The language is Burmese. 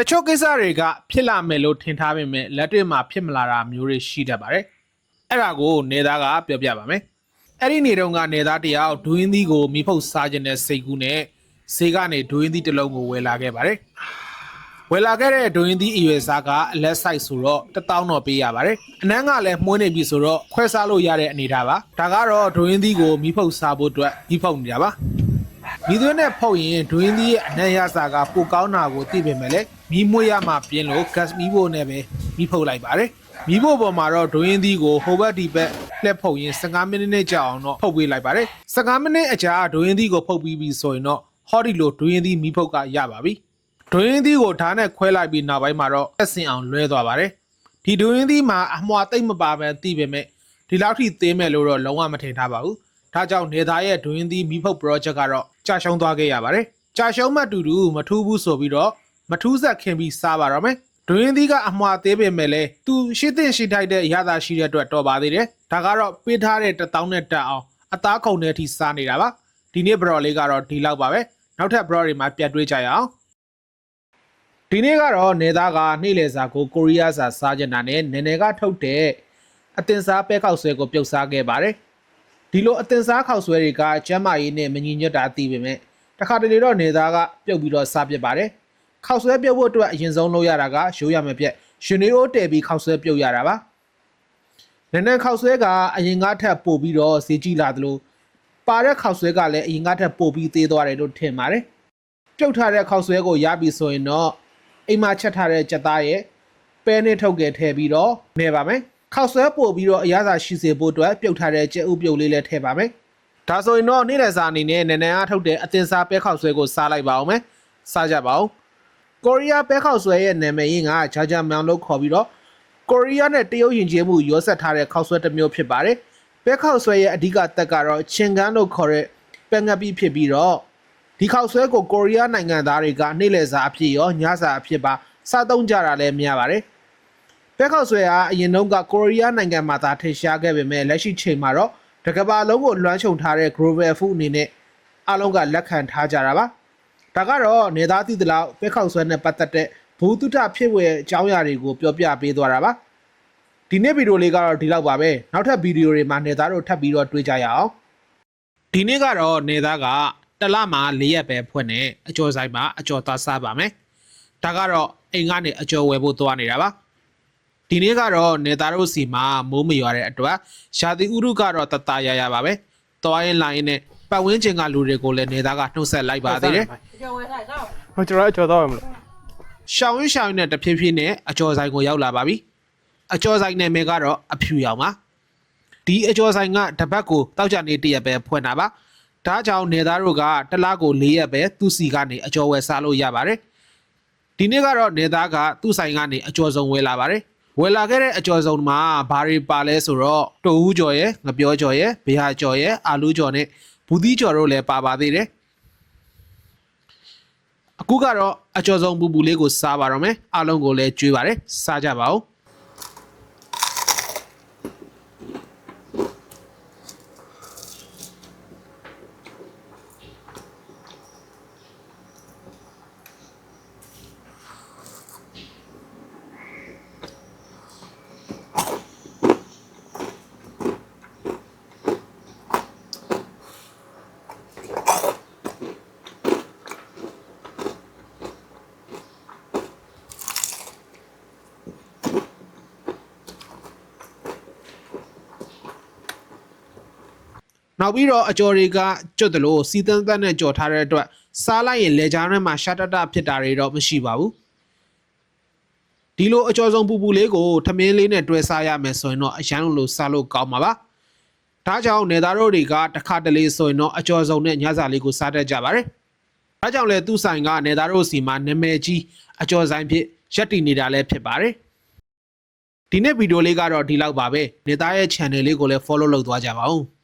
ချို့ကိစ္စတွေကဖြစ်လာမယ်လို့ထင်ထားပေမဲ့လက်တွေ့မှာဖြစ်မလာတာမျိုးတွေရှိတတ်ပါတယ်။အဲ့ဒါကိုနေသားကပြောပြပါမယ်။အဲ့ဒီနေတုန်းကနေသားတယောက်ဒွင်းသီးကိုမိဖုတ်စားခြင်းနဲ့စိတ်ကူးနဲ့ဈေးကနေဒွင်းသီးတစ်လုံးကိုဝယ်လာခဲ့ပါတယ်။ဝယ်လာခဲ့တဲ့ဒွင်းသီးအရွယ်စားကအလက်ဆိုင်ဆိုတော့1000တော့ပေးရပါတယ်။အနမ်းကလည်းမှုန်းနေပြီဆိုတော့ခွဲစားလို့ရတဲ့အနေထားပါ။ဒါကတော့ဒွင်းသီးကိုမိဖုတ်စားဖို့အတွက်မိဖုတ်နေတာပါ။မိသွင်းနဲ့ဖုတ်ရင်ဒွင်းသီးရဲ့အနံ့ရစာကပိုကောင်းတာကိုသိပေမဲ့လည်းမီးမွေးရမှပြင်းလို့ gas မီးဖို့နဲ့ပဲမီးဖုတ်လိုက်ပါတယ်မီးဖို့ပေါ်မှာတော့ဒွင်းသီးကိုဟိုဘက်ဒီဘက်လှည့်ဖုတ်ရင်15မိနစ်ကြာအောင်တော့ဖုတ်ပေးလိုက်ပါတယ်15မိနစ်အကြာဒွင်းသီးကိုဖုတ်ပြီးပြီဆိုရင်တော့ဟောဒီလိုဒွင်းသီးမီးဖုတ်ကရပါပြီဒွင်းသီးကိုဓာတ်နဲ့ခွဲလိုက်ပြီးနောက်ပိုင်းမှာတော့အဆင်အောင်လွဲသွားပါတယ်ဒီဒွင်းသီးမှာအမွှာတိတ်မပါပဲသိပေမဲ့ဒီလောက်ထိသေးမဲ့လို့တော့လုံးဝမထင်ထားပါဘူးဒါကြောင့်နေသားရဲ့ဒွင်းသီးမီးဖုတ် project ကတော့ကြာရှုံးသွားခဲ့ရပါတယ်ကြာရှုံးမှတူတူမထူးဘူးဆိုပြီးတော့မထူးဆက်ခင်ပြီးစားပါတော့မယ်ဒွင်းသီးကအမွှာသေးပေမဲ့လည်းသူရှိသင့်ရှိထိုက်တဲ့ရတာရှိတဲ့အတွက်တော်ပါသေးတယ်ဒါကတော့ပေးထားတဲ့1000နဲ့တက်အောင်အသားခုံတဲ့အထိစားနေတာပါဒီနေ့ဘရော့လေးကတော့ဒီလောက်ပါပဲနောက်ထပ်ဘရော့တွေမှာပြတ်တွေးကြရအောင်ဒီနေ့ကတော့နေသားကနေ့လယ်စာကိုကိုရီးယားစာစားကြတာနဲ့နည်းနည်းကထုတ်တဲ့အတင်စားပဲခောက်ဆွဲကိုပြုတ်စားခဲ့ပါတယ်ဒီလိုအတင်စားခောက်ဆွဲတွေကကျမ်းမာရေးနဲ့မညီညွတ်တာသိပေမဲ့တခါတလေတော့နေသားကပြုတ်ပြီးတော့စားပြစ်ပါတယ်ခောက်ဆွဲပြုတ်ဖို့အတွက်အရင်ဆုံးလုပ်ရတာကရိုးရမပြက်ရှင်နေအိုးတည်ပြီးခောက်ဆွဲပြုတ်ရတာပါနည်းနည်းခောက်ဆွဲကအရင်ကထက်ပို့ပြီးတော့ဈေးကြီးလာသလိုပါတဲ့ခောက်ဆွဲကလည်းအရင်ကထက်ပို့ပြီးသေးသွားတယ်လို့ထင်ပါတယ်ပြုတ်ထားတဲ့ခောက်ဆွဲကိုရပြီဆိုရင်တော့အိမ်မှာချက်ထားတဲ့ကြက်သားရဲ့ပဲနဲ့ထုတ်ခဲ့ထည့်ပြီးတော့နေပါမယ်ခောက်ဆွဲပို့ပြီးတော့အရသာရှိစေဖို့အတွက်ပြုတ်ထားတဲ့ကြက်ဥပြုတ်လေးလည်းထည့်ပါမယ်ဒါဆိုရင်တော့နေ့လယ်စာအနေနဲ့နည်းနည်းအားထုတ်တဲ့အတင်စားပဲခောက်ဆွဲကိုစားလိုက်ပါအောင်မယ်စားကြပါဦးကိုရီးယားပဲခောက်ဆွဲရဲ့နာမည်ရင်းကဂျာဂျာမောင်လို့ခေါ်ပြီးတော့ကိုရီးယားနဲ့တရုတ်ယဉ်ကျေးမှုရောစက်ထားတဲ့ခောက်ဆွဲတစ်မျိုးဖြစ်ပါတယ်ပဲခောက်ဆွဲရဲ့အဓိကသက်ကတော့ချင်းကန်းလို့ခေါ်တဲ့ပဲငပိဖြစ်ပြီးတော့ဒီခောက်ဆွဲကိုကိုရီးယားနိုင်ငံသားတွေကနေ့လယ်စာအဖြစ်ရောညစာအဖြစ်ပါစားသုံးကြတာလည်းများပါတယ်ပဲခောက်ဆွဲကအရင်တုန်းကကိုရီးယားနိုင်ငံမှာသာထင်ရှားခဲ့ပေမဲ့လက်ရှိချိန်မှာတော့တကဘာလုံးကိုလွှမ်းခြုံထားတဲ့ global food အနေနဲ့အားလုံးကလက်ခံထားကြတာပါဒါကတော့နေသားသီးတလောက်ပဲခောက်ဆွဲနဲ့ပတ်သက်တဲ့ဘူတုထဖြစ်ဝဲအကြောင်းအရာတွေကိုပြောပြပေးသွားတာပါဒီနေ့ဗီဒီယိုလေးကတော့ဒီလောက်ပါပဲနောက်ထပ်ဗီဒီယိုတွေမှာနေသားတို့ထပ်ပြီးတော့တွေ့ကြရအောင်ဒီနေ့ကတော့နေသားကတစ်လမှာ4ရက်ပဲဖွင့်နေအကျော်ဆိုင်မှာအကျော်သားစားပါမယ်ဒါကတော့အိမ်ကနေအကျော်ဝယ်ဖို့သွားနေတာပါဒီနေ့ကတော့နေသားတို့စီမှာမိုးမရွာတဲ့အတွက်ရှာတိဥရုကတော့တတရရပါပဲသွားရင်လာရင်နဲ့ပတ်ဝန်းကျင်ကလူတွေကိုလည်းနေသားကနှုတ်ဆက်လိုက်ပါသေးတယ်ဟိုကျွန်တော်အကျော်တော့မလို့ရှောင်းရင်းနဲ့တဖြည်းဖြည်းနဲ့အကျော်ဆိုင်ကိုရောက်လာပါပြီအကျော်ဆိုင်နာမည်ကတော့အဖြူရောင်ပါဒီအကျော်ဆိုင်ကတပတ်ကိုတောက်ကြနေတရက်ပဲဖွင့်တာပါဒါကြောင့်နေသားတို့ကတစ်လကို4ရက်ပဲသူ့စီကနေအကျော်ဝယ်စားလို့ရပါတယ်ဒီနေ့ကတော့နေသားကသူ့ဆိုင်ကနေအကျော်စုံဝယ်လာပါတယ်ဝယ်လာခဲ့တဲ့အကျော်စုံမှာဘာတွေပါလဲဆိုတော့တိုဦးကျော်ရဲ့ငပြောကျော်ရဲ့ဘေဟာကျော်ရဲ့အာလူးကျော်နဲ့ဘူးသီးကျော်တို့လည်းပါပါသေးတယ်အခုကတော့အကျော်စုံပူပူလေးကိုစားပါတော့မယ်အားလုံးကိုလည်းကျွေးပါတယ်စားကြပါဦးနောက်ပြီးတော့အကျော်တွေကကျွတ်တယ်လို့စီးတန်းတန်းနဲ့ကြော်ထားတဲ့အတွက်စားလိုက်ရင်လေကြားထဲမှာရှာတတဖြစ်တာတွေတော့မရှိပါဘူးဒီလိုအကျော်စုံပူပူလေးကိုထမင်းလေးနဲ့တွဲစားရမယ်ဆိုရင်တော့အရန်လို့စားလို့ကောင်းမှာပါဒါကြောင့်နေသားတို့တွေကတစ်ခါတလေဆိုရင်တော့အကျော်စုံနဲ့ညစာလေးကိုစားတတ်ကြပါတယ်ဒါကြောင့်လဲသူ့ဆိုင်ကနေသားတို့စီမှာနာမည်ကြီးအကျော်ဆိုင်ဖြစ်ရက်တည်နေတာလည်းဖြစ်ပါတယ်ဒီနေ့ဗီဒီယိုလေးကတော့ဒီလောက်ပါပဲနေသားရဲ့ channel လေးကိုလည်း follow လုပ်သွားကြပါဦး